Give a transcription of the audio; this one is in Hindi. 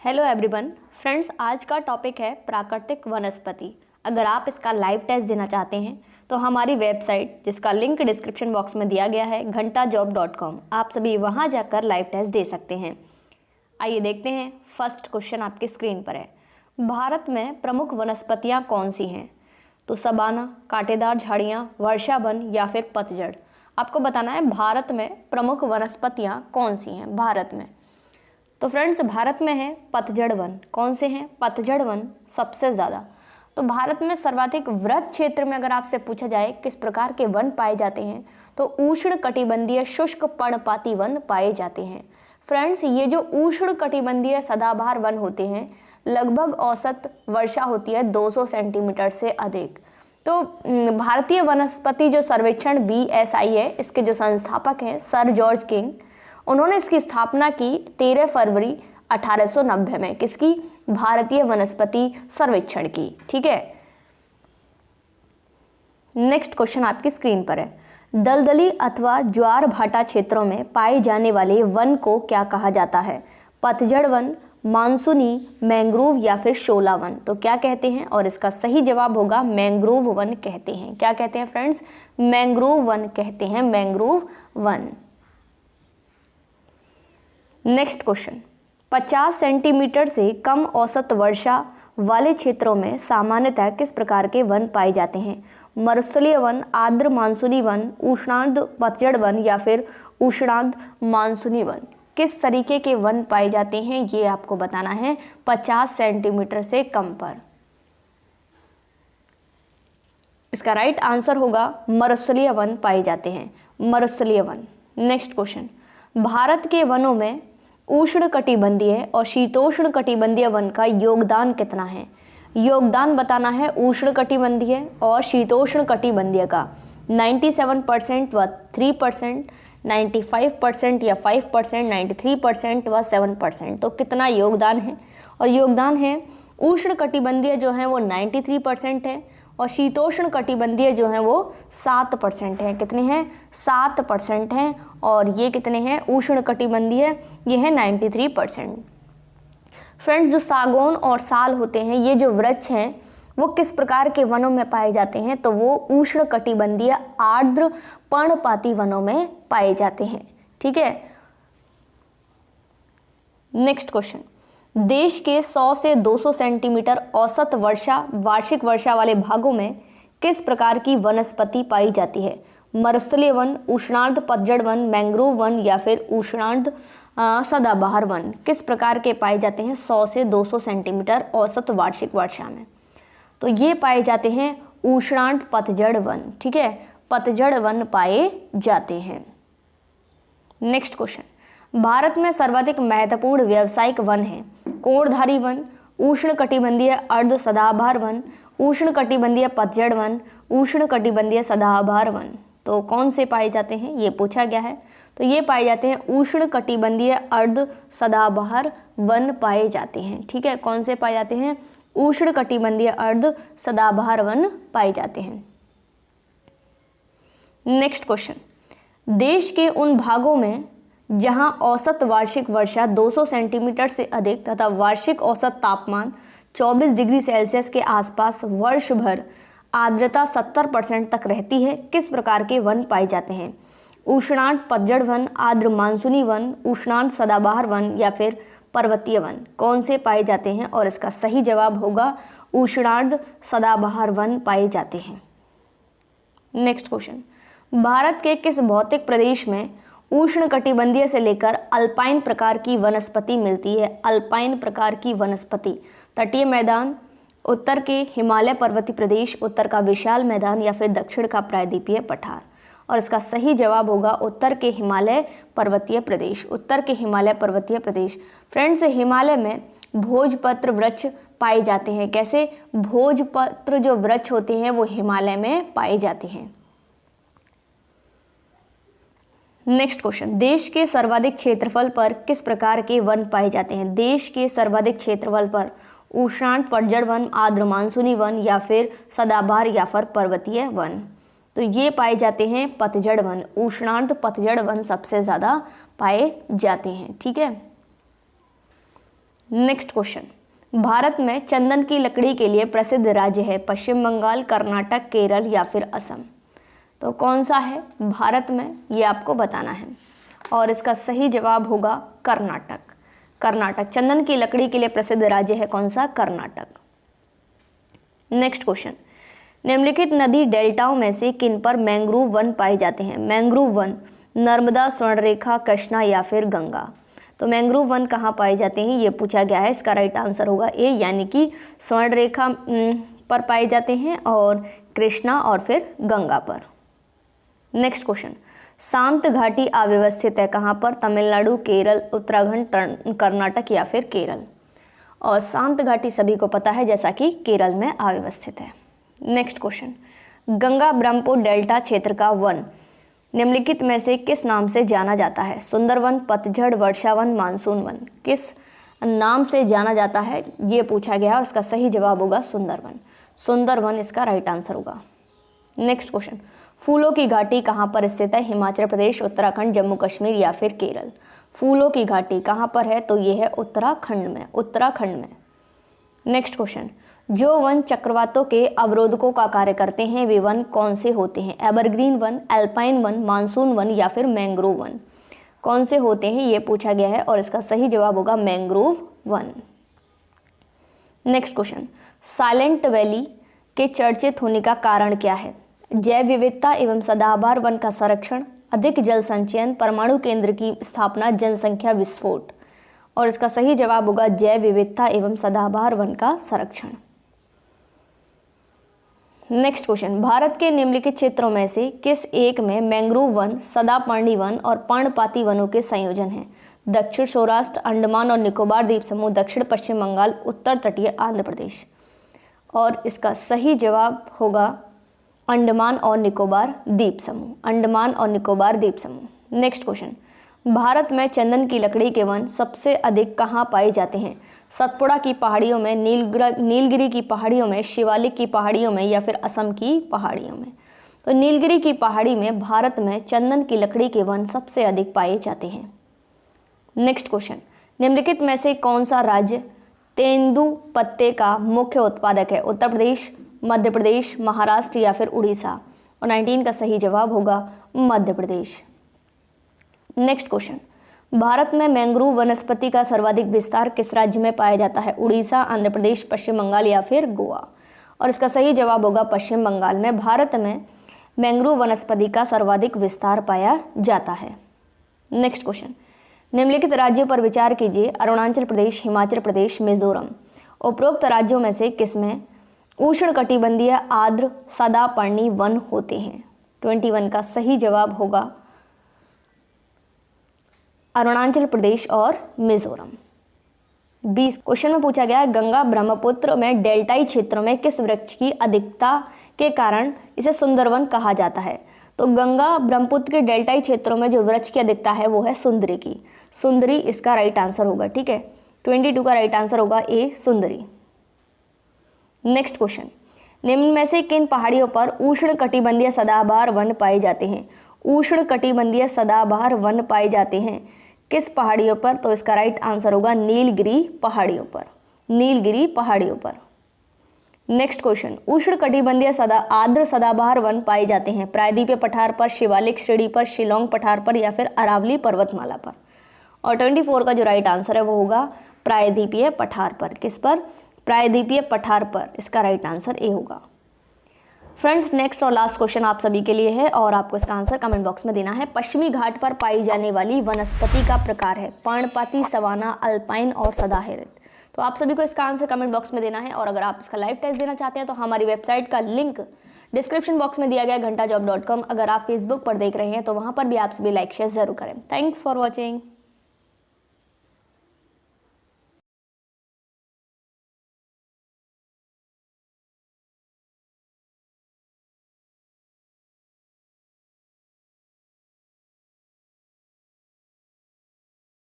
हेलो एवरीवन फ्रेंड्स, आज का टॉपिक है प्राकृतिक वनस्पति। अगर आप इसका लाइव टेस्ट देना चाहते हैं तो हमारी वेबसाइट, जिसका लिंक डिस्क्रिप्शन बॉक्स में दिया गया है, घंटाजॉब.com, आप सभी वहां जाकर लाइव टेस्ट दे सकते हैं। आइए देखते हैं। फर्स्ट क्वेश्चन आपकी स्क्रीन पर है। भारत में प्रमुख वनस्पतियाँ कौन सी हैं? तो सबाना, कांटेदार झाड़ियाँ, वर्षा वन या फिर पतझड़। आपको बताना है भारत में प्रमुख वनस्पतियाँ कौन सी हैं भारत में। तो फ्रेंड्स, भारत में है पतझड़ वन। कौन से हैं? पतझड़ वन सबसे ज़्यादा। तो भारत में सर्वाधिक वृत क्षेत्र में अगर आपसे पूछा जाए किस प्रकार के वन पाए जाते हैं, तो उष्ण कटिबंधीय शुष्क पर्णपाती वन पाए जाते हैं। फ्रेंड्स, ये जो उष्ण कटिबंधीय सदाबहार वन होते हैं, लगभग औसत वर्षा होती है 200 सेंटीमीटर से अधिक। तो भारतीय वनस्पति जो सर्वेक्षण BSI है, इसके जो संस्थापक हैं सर जॉर्ज किंग, उन्होंने इसकी स्थापना की 13 फरवरी 1890 में। किसकी? भारतीय वनस्पति सर्वेक्षण की। ठीक है। नेक्स्ट क्वेश्चन आपकी स्क्रीन पर है। दलदली अथवा ज्वार भाटा क्षेत्रों में पाए जाने वाले वन को क्या कहा जाता है? पतझड़ वन, मानसूनी, मैंग्रोव या फिर शोला वन। तो क्या कहते हैं? और इसका सही जवाब होगा मैंग्रोव वन कहते हैं। क्या कहते हैं फ्रेंड्स? मैंग्रोव वन कहते हैं, mangrove one. Next question. 50 centimetre से कम औसत वर्षा वाले क्षेत्रों में सामान्यतः किस प्रकार के वन पाए जाते हैं? मरुस्थलीय वन, आर्द्र मानसूनी वन, उष्णार्ध पतझड़ वन या फिर उष्णार्ध मानसूनी वन। किस तरीके के वन पाए जाते हैं ये आपको बताना है 50 सेंटीमीटर से कम पर। इसका राइट आंसर होगा मरुस्थलीय वन पाए जाते हैं, मरुस्थलीय वन। Next question. भारत के वनों में उष्ण कटिबंधीय और शीतोष्ण कटिबंधीय वन का योगदान कितना है? योगदान बताना है उष्ण कटिबंधीय और शीतोष्ण कटिबंधीय का। 97% व 3%, 95% या 5%, 93% व 7%। तो कितना योगदान है? और योगदान है उष्ण कटिबंधीय जो है वो 93% है और शीतोष्ण कटिबंधीय जो है वो 7% है। कितने हैं? 7% हैं। और ये कितने हैं? उष्ण कटिबंधीय ये है 93%। फ्रेंड्स, जो सागौन और साल होते हैं, ये जो वृक्ष हैं, वो किस प्रकार के वनों में पाए जाते हैं? तो वो उष्ण कटिबंधीय आर्द्र पर्णपाती वनों में पाए जाते हैं। ठीक है। Next question. देश के 100 से 200 सेंटीमीटर औसत वर्षा वार्षिक वर्षा वाले भागों में किस प्रकार की वनस्पति पाई जाती है? मरुस्थलीय वन, उष्णार्ध पतझड़ वन, मैंग्रोव वन या फिर उष्णार्ध सदाबहार वन। किस प्रकार के पाए जाते हैं 100 से 200 सेंटीमीटर औसत वार्षिक वर्षा में? तो ये पाए जाते हैं उष्णार्ध पतझड़ वन। ठीक है, पतझड़ वन पाए जाते हैं। Next question. भारत में सर्वाधिक महत्वपूर्ण व्यावसायिक वन है? कोणधारी वन, उष्ण कटिबंधीय अर्ध सदाबहार वन, उष्ण कटिबंधीय पतझड़ वन, उष्ण कटिबंधीय सदाबहार वन। तो कौन से पाए जाते हैं ये पूछा गया है। तो ये पाए जाते हैं उष्ण कटिबंधीय अर्ध सदाबहार वन पाए जाते हैं। ठीक है, कौन से पाए जाते हैं? उष्ण कटिबंधीय अर्ध सदाबहार वन पाए जाते हैं। Next question. देश के उन भागों में जहां औसत वार्षिक वर्षा 200 सेंटीमीटर से अधिक तथा वार्षिक औसत तापमान 24 डिग्री सेल्सियस के आसपास वर्ष भर आर्द्रता 70% तक रहती है, किस प्रकार के वन पाए जाते हैं? उष्णार्ध पतझड़ वन, आर्द्र मानसूनी वन, उष्णार्ध सदाबहार वन या फिर पर्वतीय वन। कौन से पाए जाते हैं? और इसका सही जवाब होगा उष्णार्ध सदाबहार वन पाए जाते हैं। Next question. भारत के किस भौतिक प्रदेश में उष्ण कटिबंधीय से लेकर अल्पाइन प्रकार की वनस्पति मिलती है? अल्पाइन प्रकार की वनस्पति। तटीय मैदान, उत्तर के हिमालय पर्वतीय प्रदेश, उत्तर का विशाल मैदान या फिर दक्षिण का प्रायद्वीपीय पठार। और इसका सही जवाब होगा उत्तर के हिमालय पर्वतीय प्रदेश, उत्तर के हिमालय पर्वतीय प्रदेश। फ्रेंड्स, हिमालय में भोजपत्र वृक्ष पाए जाते हैं। कैसे? भोजपत्र जो वृक्ष होते हैं वो हिमालय में पाए जाते हैं। Next question. देश के सर्वाधिक क्षेत्रफल पर किस प्रकार के वन पाए जाते हैं? देश के सर्वाधिक क्षेत्रफल पर उष्णार्ध पतझड़ वन, आर्द्र मानसूनी वन या फिर सदाबहार या फिर पर्वतीय वन। तो ये पाए जाते हैं पतझड़ वन, उष्णार्ध पतझड़ वन सबसे ज़्यादा पाए जाते हैं। ठीक है। नेक्स्ट क्वेश्चन, भारत में चंदन की लकड़ी के लिए प्रसिद्ध राज्य है पश्चिम बंगाल, कर्नाटक, केरल या फिर असम। तो कौन सा है भारत में, ये आपको बताना है और इसका सही जवाब होगा कर्नाटक। कर्नाटक चंदन की लकड़ी के लिए प्रसिद्ध राज्य है कौन सा, कर्नाटक। नेक्स्ट क्वेश्चन, निम्नलिखित नदी डेल्टाओं में से किन पर मैंग्रोव वन पाए जाते हैं। मैंग्रोव वन नर्मदा, स्वर्णरेखा, कृष्णा या फिर गंगा। तो मैंग्रोव वन कहाँ पाए जाते हैं ये पूछा गया है। इसका राइट आंसर होगा ए, यानी कि स्वर्णरेखा पर पाए जाते हैं और कृष्णा और फिर गंगा पर। नेक्स्ट क्वेश्चन, शांत घाटी अव्यवस्थित है कहाँ पर, तमिलनाडु, केरल, उत्तराखंड, कर्नाटक या फिर केरल। और शांत घाटी सभी को पता है जैसा कि केरल में अव्यवस्थित है। Next question, Ganga Brahmaputra delta क्षेत्र का वन निम्नलिखित में से किस नाम से जाना जाता है। सुंदरवन, पतझड़, वर्षावन, मानसून वन। किस नाम से जाना जाता है ये पूछा गया और इसका सही जवाब होगा सुंदरवन। सुंदरवन इसका राइट आंसर होगा। नेक्स्ट क्वेश्चन, फूलों की घाटी कहाँ पर स्थित है। हिमाचल प्रदेश, उत्तराखंड, जम्मू कश्मीर या फिर केरल। फूलों की घाटी कहाँ पर है, तो ये है उत्तराखंड में, उत्तराखंड में। नेक्स्ट क्वेश्चन, जो वन चक्रवातों के अवरोधकों का कार्य करते हैं वे वन कौन से होते हैं। Evergreen one, alpine one, monsoon one या फिर मैंग्रोव वन। कौन से होते हैं ये पूछा गया है और इसका सही जवाब होगा mangrove one. Next question, silent valley के चर्चित होने का कारण क्या है। जैव विविधता एवं सदाबहार वन का संरक्षण, अधिक जल संचयन, परमाणु केंद्र की स्थापना, जनसंख्या विस्फोट। और इसका सही जवाब होगा जैव विविधता एवं सदाबहार वन का संरक्षण। नेक्स्ट क्वेश्चन, भारत के निम्नलिखित क्षेत्रों में से किस एक में मैंग्रोव वन, सदापर्णी वन और पर्णपाती वनों के संयोजन है। दक्षिण सौराष्ट्र, अंडमान और निकोबार द्वीप समूह, दक्षिण पश्चिम बंगाल, उत्तर तटीय आंध्र प्रदेश। और इसका सही जवाब होगा अंडमान और निकोबार द्वीप समूह, अंडमान और निकोबार द्वीप समूह। नेक्स्ट क्वेश्चन, भारत में चंदन की लकड़ी के वन सबसे अधिक कहाँ पाए जाते हैं। सतपुड़ा की पहाड़ियों में, नीलगिरी की पहाड़ियों में, शिवालिक की पहाड़ियों में या फिर असम की पहाड़ियों में। तो नीलगिरी की पहाड़ी में भारत में चंदन की लकड़ी के वन सबसे अधिक पाए जाते हैं। नेक्स्ट क्वेश्चन, निम्नलिखित में से कौन सा राज्य तेंदू पत्ते का मुख्य उत्पादक है। उत्तर प्रदेश, मध्य प्रदेश, महाराष्ट्र या फिर उड़ीसा। और 19 का सही जवाब होगा मध्य प्रदेश। नेक्स्ट क्वेश्चन, भारत में मैंग्रोव वनस्पति का सर्वाधिक विस्तार किस राज्य में पाया जाता है। उड़ीसा, आंध्र प्रदेश, पश्चिम बंगाल या फिर गोवा। और इसका सही जवाब होगा पश्चिम बंगाल में। भारत में मैंग्रोव वनस्पति का सर्वाधिक विस्तार पाया जाता है। नेक्स्ट क्वेश्चन, निम्नलिखित राज्यों पर विचार कीजिए। अरुणाचल प्रदेश, हिमाचल प्रदेश, मिजोरम। उपरोक्त राज्यों में से किसमें उष्णकटिबंधीय आर्द्र सदापर्णी वन होते हैं। 21 का सही जवाब होगा अरुणाचल प्रदेश और मिजोरम। 20 क्वेश्चन में पूछा गया है, गंगा ब्रह्मपुत्र में डेल्टाई क्षेत्रों में किस वृक्ष की अधिकता के कारण इसे सुंदरवन कहा जाता है। तो गंगा ब्रह्मपुत्र के डेल्टाई क्षेत्रों में जो वृक्ष की अधिकता है वो है सुंदरी की। सुंदरी इसका राइट आंसर होगा, ठीक है। 22 का राइट आंसर होगा ए, सुंदरी। नेक्स्ट क्वेश्चन, निम्न में से किन पहाड़ियों पर उष्णकटिबंधीय सदाबहार वन पाए जाते हैं। उष्णकटिबंधीय सदाबहार वन पाए जाते हैं किस पहाड़ियों पर, तो इसका राइट आंसर होगा नीलगिरी पहाड़ियों पर, नीलगिरी पहाड़ियों पर। नेक्स्ट क्वेश्चन, उष्णकटिबंधीय आर्द्र सदाबहार वन पाए जाते हैं प्रायद्वीपीय पठार पर, शिवालिक श्रेणी पर, शिलोंग पठार पर या फिर अरावली पर्वतमाला पर। और 24 का जो राइट आंसर है वो होगा प्रायद्वीपीय पठार पर। किस पर, प्रायद्वीपीय पठार पर। इसका राइट आंसर ए होगा। फ्रेंड्स, नेक्स्ट और लास्ट क्वेश्चन आप सभी के लिए है और आपको इसका आंसर कमेंट बॉक्स में देना है। पश्चिमी घाट पर पाई जाने वाली वनस्पति का प्रकार है पर्णपाती, सवाना, अल्पाइन और सदाहरित। तो आप सभी को इसका आंसर कमेंट बॉक्स में देना है। और अगर आप इसका लाइव टेस्ट देना चाहते हैं तो हमारी वेबसाइट का लिंक डिस्क्रिप्शन बॉक्स में दिया गया घंटाजॉब.com। अगर आप फेसबुक पर देख रहे हैं तो वहाँ पर भी आप सभी लाइक शेयर जरूर करें। Thanks for watching.